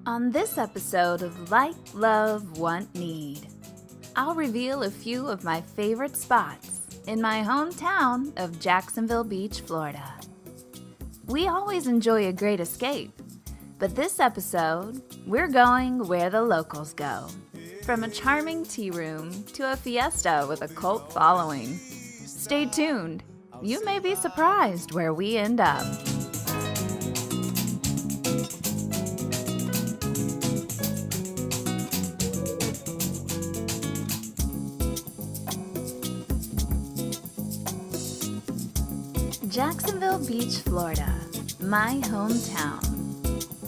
On this episode of Like Love Wan Need, I'll reveal a few of my favorite spots in my hometown of Jacksonville Beach, Florida. We always enjoy a great escape, but this episode, we're going where the locals go. From a charming tea room to a fiesta with a cult following. Stay tuned. You may be surprised where we end up. Jacksonville Beach, Florida, my hometown.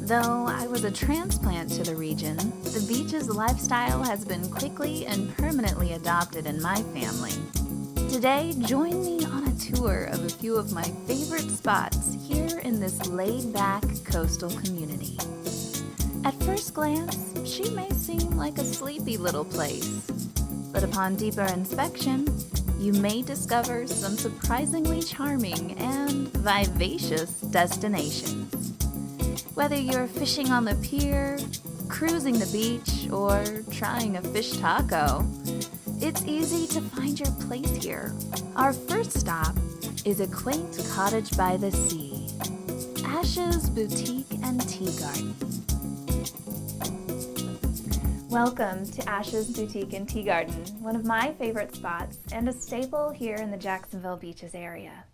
Though I was a transplant to the region, the beach's lifestyle has been quickly and permanently adopted in my family. Today, join me on a tour of a few of my favorite spots here in this laid-back coastal community. At first glance, she may seem like a sleepy little place, but upon deeper inspection, you may discover some surprisingly charming and vivacious destinations. Whether you're fishing on the pier, cruising the beach, or trying a fish taco, it's easy to find your place here. Our first stop is a quaint cottage by the sea, Ash's Boutique and Tea Garden. Welcome to Ash's Boutique and Tea Garden, one of my favorite spots and a staple here in the Jacksonville Beaches area.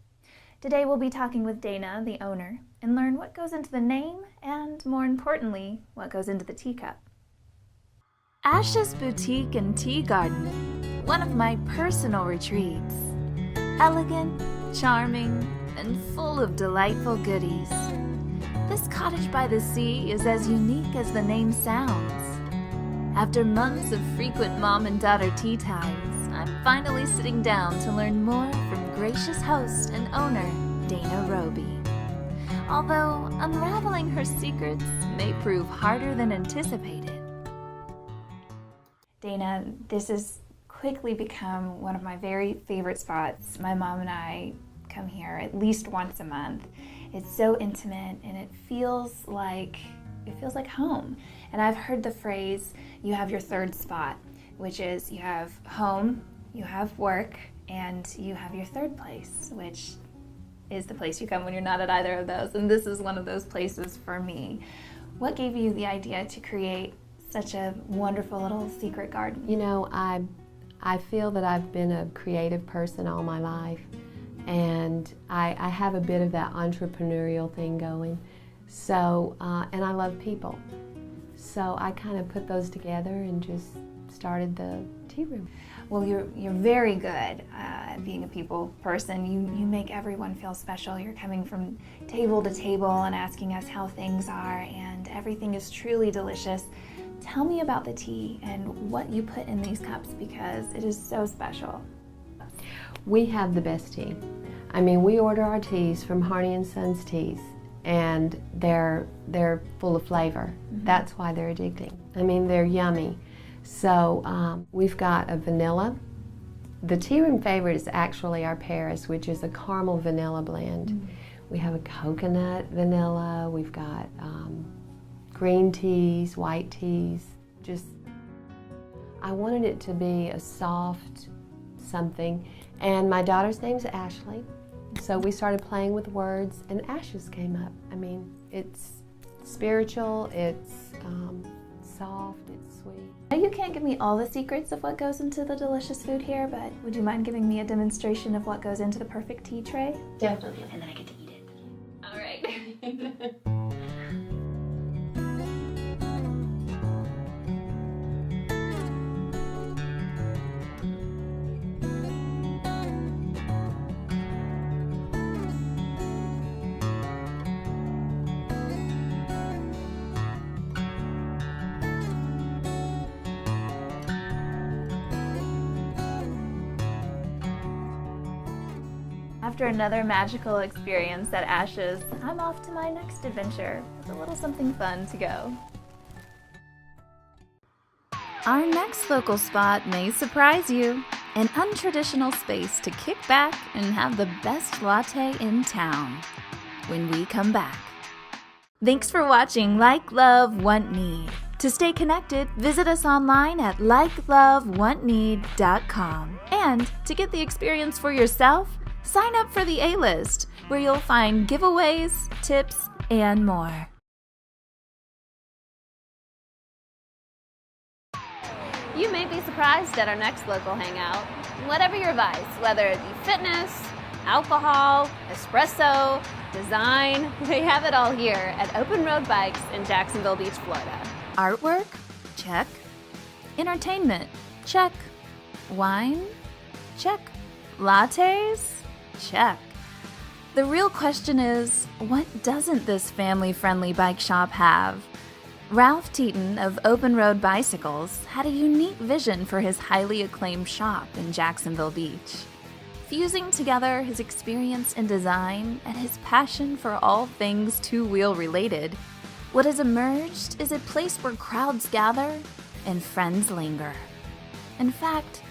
Today we'll be talking with Dana, the owner, and learn what goes into the name and, more importantly, what goes into the teacup. Ash's Boutique and Tea Garden, one of my personal retreats. Elegant, charming, and full of delightful goodies. This cottage by the sea is as unique as the name sounds. After months of frequent mom and daughter tea times, I'm finally sitting down to learn more from gracious host and owner, Dana Roby. Although unraveling her secrets may prove harder than anticipated. Dana, this has quickly become one of my very favorite spots. My mom and I come here at least once a month. It's so intimate and it feels like home. And I've heard the phrase, you have your third spot, which is you have home, you have work, and you have your third place, which is the place you come when you're not at either of those. And this is one of those places for me. What gave you the idea to create such a wonderful little secret garden? You know, I feel that I've been a creative person all my life, and I have a bit of that entrepreneurial thing going. So, and I love people. So I kind of put those together and just started the tea room. Well, you're very good at being a people person. You make everyone feel special. You're coming from table to table and asking us how things are, and everything is truly delicious. Tell me about the tea and what you put in these cups, because it is so special. We have the best tea. I mean, we order our teas from Harney & Sons Teas, and they're full of flavor. Mm-hmm. That's why they're addicting. I mean, they're yummy. So we've got a vanilla. The tea room favorite is actually our Paris, which is a caramel vanilla blend. Mm-hmm. We have a coconut vanilla. We've got green teas, white teas. Just, I wanted it to be a soft something. And my daughter's name's Ashley. So we started playing with words, and ashes came up. I mean, it's spiritual, it's soft, it's sweet. I know you can't give me all the secrets of what goes into the delicious food here, but would you mind giving me a demonstration of what goes into the perfect tea tray? Definitely, and then I get to eat it. All right. After another magical experience at Ash's, I'm off to my next adventure with a little something fun to go. Our next local spot may surprise you. An untraditional space to kick back and have the best latte in town. When we come back. Thanks for watching Like Love Want Need. To stay connected, visit us online at likelovewantneed.com. And to get the experience for yourself, sign up for the A-List, where you'll find giveaways, tips, and more. You may be surprised at our next local hangout. Whatever your vice, whether it be fitness, alcohol, espresso, design, they have it all here at Open Road Bikes in Jacksonville Beach, Florida. Artwork? Check. Entertainment? Check. Wine? Check. Lattes? Check. The real question is, what doesn't this family-friendly bike shop have? Ralph Teeton of Open Road Bicycles had a unique vision for his highly acclaimed shop in Jacksonville Beach. Fusing together his experience in design and his passion for all things two-wheel related, what has emerged is a place where crowds gather and friends linger. In fact,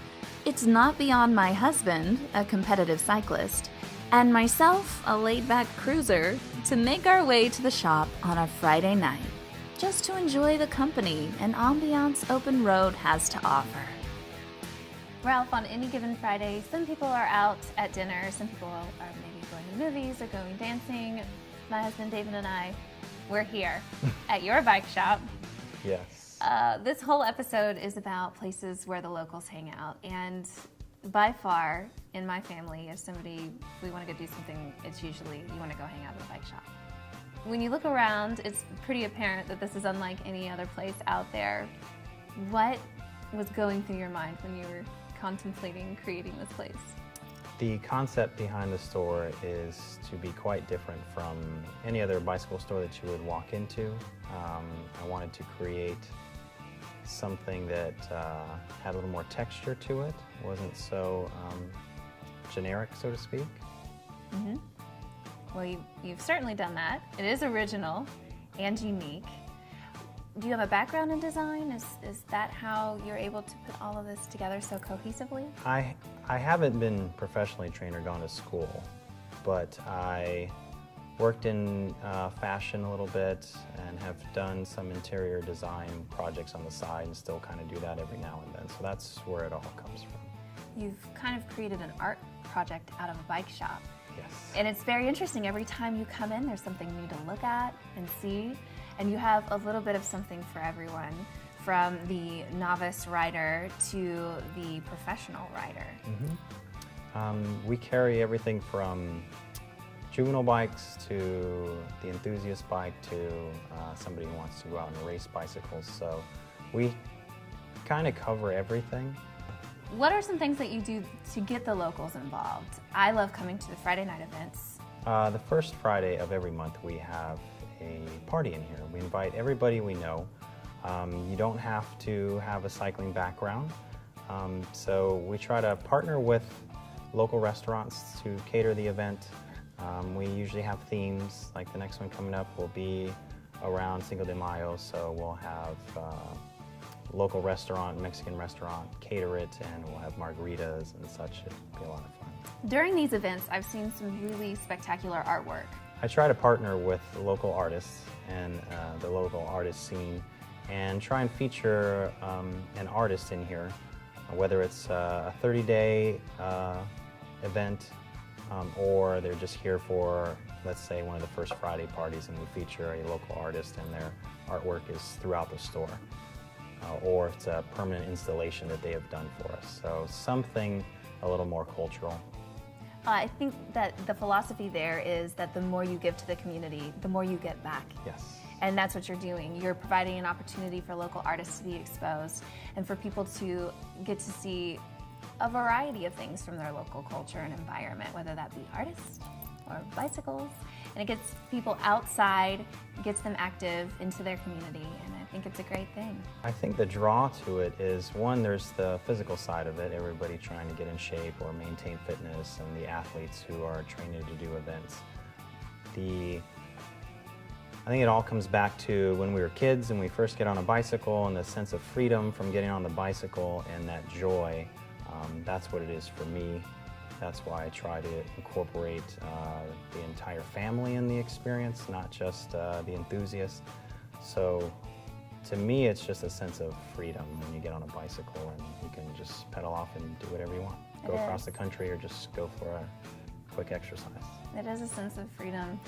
it's not beyond my husband, a competitive cyclist, and myself, a laid-back cruiser, to make our way to the shop on a Friday night, just to enjoy the company and ambiance Open Road has to offer. Ralph, on any given Friday, some people are out at dinner, some people are maybe going to movies or going dancing. My husband David and I, we're here at your bike shop. Yes. This whole episode is about places where the locals hang out, and by far, in my family, if we want to go do something, it's usually you want to go hang out at the bike shop. When you look around, it's pretty apparent that this is unlike any other place out there. What was going through your mind when you were contemplating creating this place? The concept behind the store is to be quite different from any other bicycle store that you would walk into. I wanted to create something that had a little more texture to it, wasn't so generic, so to speak. Mm-hmm. Well, you've certainly done that. It is original and unique. Do you have a background in design? Is that how you're able to put all of this together so cohesively? I haven't been professionally trained or gone to school, but I worked in fashion a little bit and have done some interior design projects on the side and still kind of do that every now and then. So that's where it all comes from. You've kind of created an art project out of a bike shop. Yes. And it's very interesting. Every time you come in, there's something new to look at and see. And you have a little bit of something for everyone, from the novice rider to the professional rider. Mm-hmm. We carry everything from juvenile bikes to the enthusiast bike to somebody who wants to go out and race bicycles. So we kind of cover everything. What are some things that you do to get the locals involved? I love coming to the Friday night events. The first Friday of every month we have a party in here. We invite everybody we know. You don't have to have a cycling background. So we try to partner with local restaurants to cater the event. We usually have themes, like the next one coming up will be around Cinco de Mayo, so we'll have local restaurant, Mexican restaurant, cater it, and we'll have margaritas and such. It'll be a lot of fun. During these events, I've seen some really spectacular artwork. I try to partner with local artists and the local artist scene and try and feature an artist in here, whether it's a 30-day event or they're just here for, let's say, one of the first Friday parties and we feature a local artist and their artwork is throughout the store. Or it's a permanent installation that they have done for us. So something a little more cultural. I think that the philosophy there is that the more you give to the community, the more you get back. Yes. And that's what you're doing. You're providing an opportunity for local artists to be exposed and for people to get to see a variety of things from their local culture and environment, whether that be artists or bicycles. And it gets people outside, gets them active into their community, and I think it's a great thing. I think the draw to it is, one, there's the physical side of it, everybody trying to get in shape or maintain fitness, and the athletes who are training to do events. I think it all comes back to when we were kids and we first get on a bicycle and the sense of freedom from getting on the bicycle and that joy. That's what it is for me. That's why I try to incorporate the entire family in the experience, not just the enthusiast. So to me, it's just a sense of freedom when you get on a bicycle and you can just pedal off and do whatever you want. Go across the country or just go for a quick exercise. It is a sense of freedom.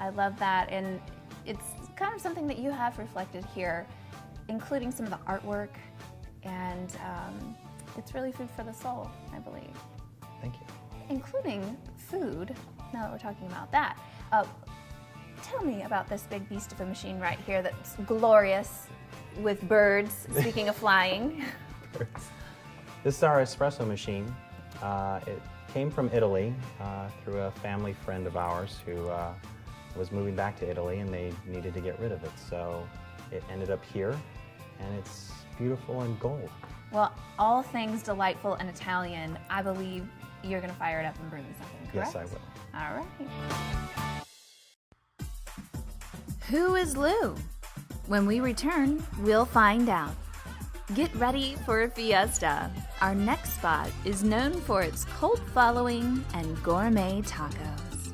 I love that, and it's kind of something that you have reflected here, including some of the artwork, and it's really food for the soul, I believe. Thank you. Including food, now that we're talking about that. Tell me about this big beast of a machine right here that's glorious with birds, speaking of flying. This is our espresso machine. It came from Italy through a family friend of ours who was moving back to Italy and they needed to get rid of it. So it ended up here and it's beautiful and gold. Well, all things delightful and Italian, I believe you're going to fire it up and bring me something, correct? Yes, I will. All right. Who is Lou? When we return, we'll find out. Get ready for a fiesta. Our next spot is known for its cult following and gourmet tacos.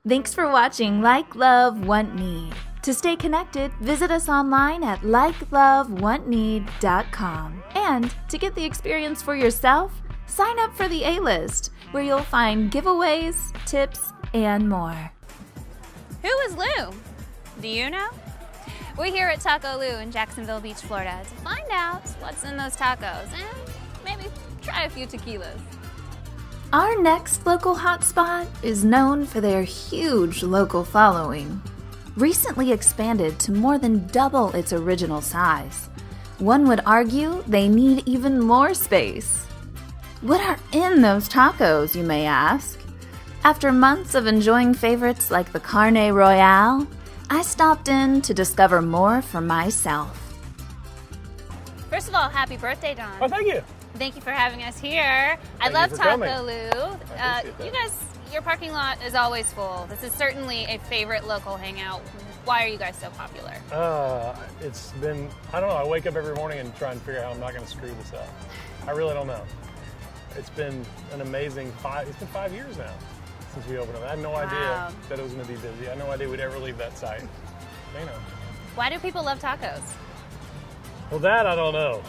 Thanks for watching Like Love Want Need. To stay connected, visit us online at likelovewantneed.com. And to get the experience for yourself, sign up for the A-List, where you'll find giveaways, tips, and more. Who is Lou? Do you know? We're here at Taco Lou in Jacksonville Beach, Florida to find out what's in those tacos and maybe try a few tequilas. Our next local hotspot is known for their huge local following. Recently expanded to more than double its original size. One would argue they need even more space. What are in those tacos, you may ask? After months of enjoying favorites like the Carne Royale, I stopped in to discover more for myself. First of all, happy birthday, Don. Oh, thank you. Thank you for having us here. I Thank you love for Taco coming. Lou. appreciate that. You guys, your parking lot is always full. This is certainly a favorite local hangout. Why are you guys so popular? It's been, I don't know, I wake up every morning and try and figure out how I'm not going to screw this up. I really don't know. It's been an amazing it's been 5 years now since we opened up. I had no idea that it was going to be busy. I had no idea we'd ever leave that site. You know. Why do people love tacos? Well, that I don't know.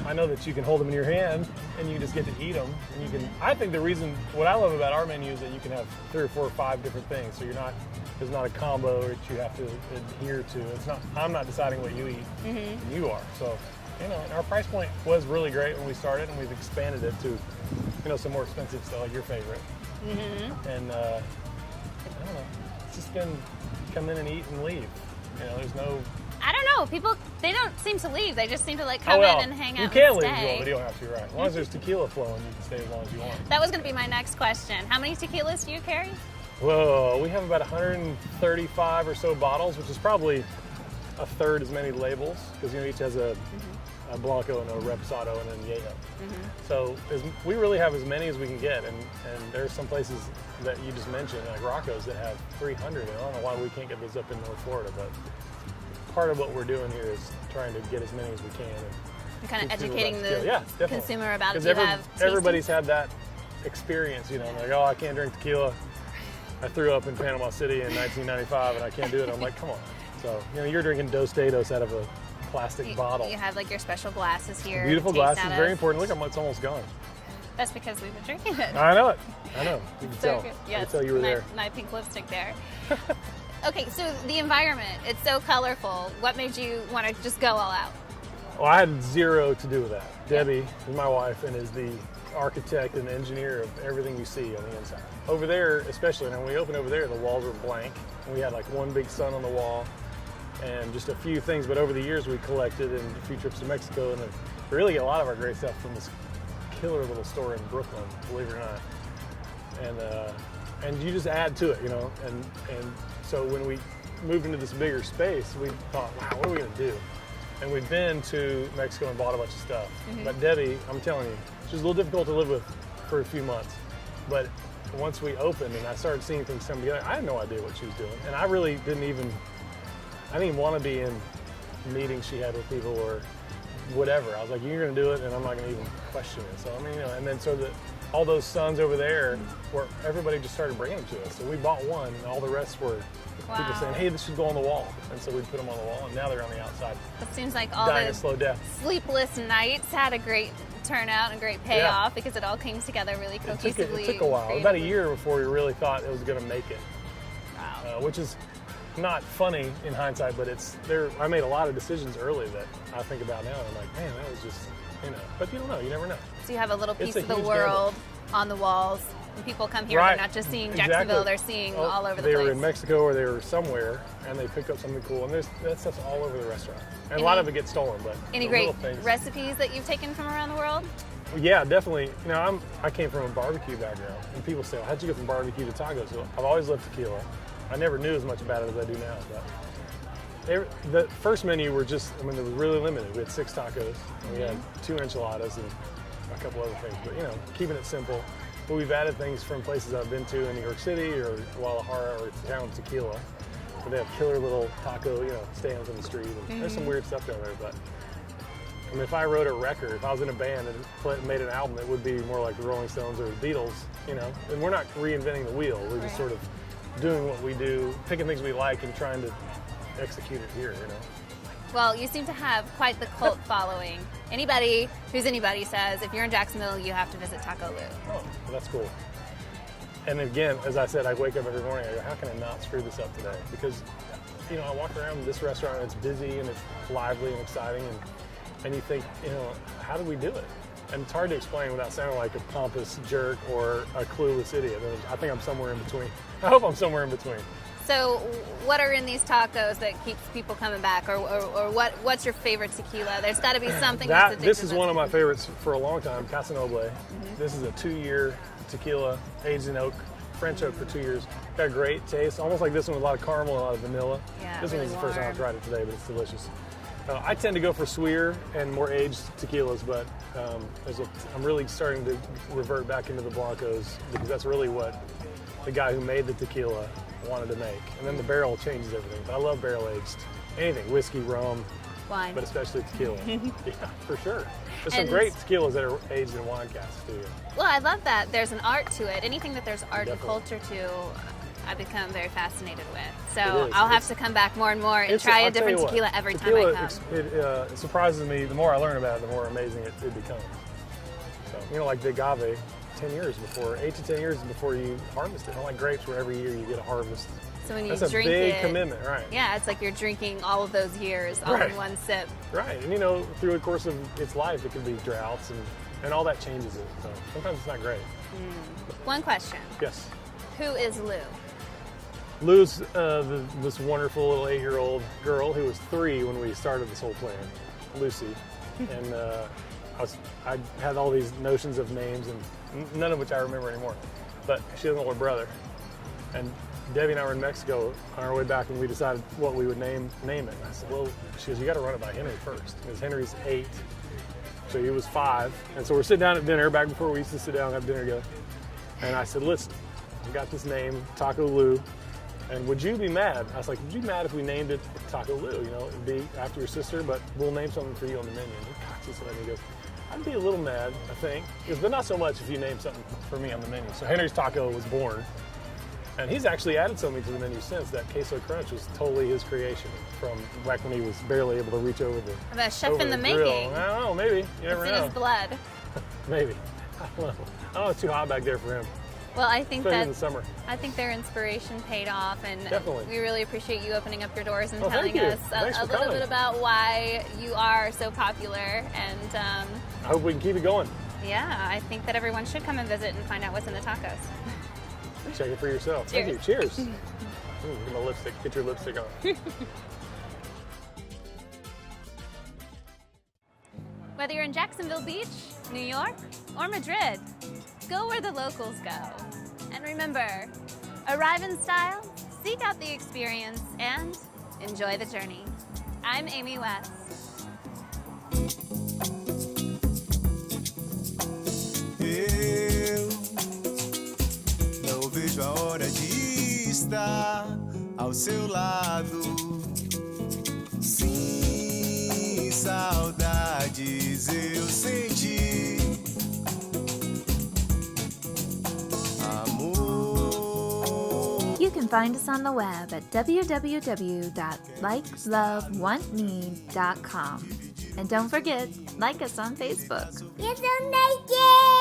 I know that you can hold them in your hand and you just get to eat them. And you can. I think the reason, what I love about our menu is that you can have 3 or 4 or 5 different things. So there's not a combo that you have to adhere to. I'm not deciding what you eat. Mm-hmm. You are. So, and our price point was really great when we started, and we've expanded it to, some more expensive stuff like your favorite. Mm-hmm. And I don't know. It's just been come in and eat and leave. There's no. I don't know. People, they don't seem to leave. They just seem to come in and hang out. You can and leave, stay. but you don't have to, right? As long as there's tequila flowing, you can stay as long as you want. That was going to be my next question. How many tequilas do you carry? Whoa, we have about 135 or so bottles, which is probably a third as many labels, because each has a Blanco and a Reposado and a Añejo. Mm-hmm. So we really have as many as we can get, and there's some places that you just mentioned, like Rocco's, that have 300. And I don't know why we can't get those up in North Florida, but part of what we're doing here is trying to get as many as we can. And kind of educating the consumer about it. Because everybody's had that experience, like, oh, I can't drink tequila. I threw up in Panama City in 1995 and I can't do it. I'm like, come on. So, you're drinking Dos Dedos out of a plastic bottle. You have your special glasses here. Beautiful glasses, very important. Look, it's almost gone. That's because we've been drinking it. I know it. I know. You can tell. Good. I can tell you were there. My pink lipstick there. Okay, so the environment, it's so colorful. What made you want to just go all out? Well, I had zero to do with that. Debbie is my wife and is the architect and engineer of everything you see on the inside. Over there, especially, when we opened over there, the walls were blank. And we had one big sun on the wall and just a few things. But over the years, we collected and a few trips to Mexico, and we really get a lot of our great stuff from this killer little store in Brooklyn, believe it or not. And you just add to it, And so when we moved into this bigger space, we thought, wow, what are we going to do? And we'd been to Mexico and bought a bunch of stuff. Mm-hmm. But Debbie, I'm telling you, she was a little difficult to live with for a few months. But once we opened and I started seeing things come together, I had no idea what she was doing. And I really didn't even want to be in meetings she had with people or whatever. I was like, you're going to do it, and I'm not going to even question it. So, and then so all those Suns over there, where everybody just started bringing them to us. So we bought one, and all the rest were people saying, hey, this should go on the wall. And so we put them on the wall, and now they're on the outside. It seems like all dying the a slow death. sleepless nights had a great turnout and great payoff because it all came together really cohesively. It took a while, about a year before we really thought it was going to make it. Wow. Which is not funny in hindsight, but it's there. I made a lot of decisions early that I think about now. And I'm like, man, that was just, but you don't know. You never know. So you have a little piece a of the huge world on the walls. When people come here, they're not just seeing Jacksonville, they're seeing all over the place. They were in Mexico or they were somewhere, and they picked up something cool. And that stuff's all over the restaurant. And a lot of it gets stolen, but any great recipes that you've taken from around the world? Yeah, definitely. I came from a barbecue background, and people say, well, how'd you go from barbecue to tacos? Well, I've always loved tequila. I never knew as much about it as I do now. But the first menu were just, it was really limited. We had 6 tacos, and we had 2 enchiladas, and a couple other things. But, keeping it simple. But we've added things from places I've been to in New York City or Guadalajara or town Tequila, where they have killer little taco, stands on the street. And there's some weird stuff down there, but if I wrote a record, if I was in a band and made an album, it would be more like the Rolling Stones or the Beatles, And we're not reinventing the wheel. We're just sort of doing what we do, picking things we like and trying to execute it here, Well, you seem to have quite the cult following. Anybody who's anybody says, if you're in Jacksonville, you have to visit Taco Lou. Oh, well, that's cool. And again, as I said, I wake up every morning, I go, how can I not screw this up today? Because, I walk around this restaurant, and it's busy and it's lively and exciting, and you think, how do we do it? And it's hard to explain without sounding like a pompous jerk or a clueless idiot. I think I'm somewhere in between. I hope I'm somewhere in between. So what are in these tacos that keeps people coming back? Or what's your favorite tequila? There's got to be something that's addictive. This is one of my favorites for a long time, Casa Noble. This is a 2-year tequila, aged in oak, French oak for 2 years. Got a great taste, almost like this one with a lot of caramel and a lot of vanilla. Yeah, this really one is the first time warm. I've tried it today, but it's delicious. I tend to go for sweeter and more aged tequilas, but I'm really starting to revert back into the Blancos because that's really what the guy who made the tequila wanted to make. And then the barrel changes everything. But I love barrel aged anything, whiskey, rum, wine, but especially tequila. Yeah, for sure. There's some great tequilas that are aged in wine casks too. Well, I love that there's an art to it. Anything that there's art and Definitely. culture to, I become very fascinated with. It So is. I'll have to come back more and more and try a different tequila every time I come. It surprises me. The more I learn about it, the more amazing it becomes. So, like the agave, 8 to 10 years before you harvest it. Unlike grapes, where every year you get a harvest. So when you That's a drink big it, commitment, right? Yeah, it's like you're drinking all of those years all in one sip. Right, and through the course of its life, it can be droughts and all that changes it. So sometimes it's not great. One question. Yes. Who is Lou? Lou's this wonderful little 8-year-old girl who was 3 when we started this whole plan, Lucy, and I had all these notions of names and none of which I remember anymore. But she has an older brother, and Debbie and I were in Mexico on our way back, and we decided what we would name it. And I said, well, she goes, you got to run it by Henry first, because Henry's 8, so he was 5, and so we're sitting down at dinner back before we used to sit down and have dinner together. And I said, listen, I got this name, Taco Lou. And would you be mad? I was like, would you be mad if we named it Taco Lou? It'd be after your sister, but we'll name something for you on the menu. And he cocks his head and he goes, I'd be a little mad, I think. He goes, but not so much if you name something for me on the menu. So Henry's Taco was born. And he's actually added something to the menu since. That queso crunch was totally his creation from back when he was barely able to reach over The chef in the grill. making. I don't know, maybe. You never It's know. in his blood. Maybe. I don't know. It's too hot back there for him. Well, I think Especially in the summer. I think their inspiration paid off, and Definitely. we really appreciate you opening up your doors and Well, telling thank you. us Thanks a for little coming. bit about why you are so popular. And I hope we can keep it going. yeah, I think that everyone should come and visit and find out what's in the tacos. Check it for yourself. Thank you. Cheers. Get my lipstick. Get your lipstick on. Whether you're in Jacksonville Beach, New York, or Madrid, go where the locals go. And remember, arrive in style, seek out the experience, and enjoy the journey. I'm Amy West. Eu não vejo a hora de estar ao seu lado. Sim, saudades eu senti. can find us on the web at www.likelovewanneed.com. And don't forget, like us on Facebook. It's so naked!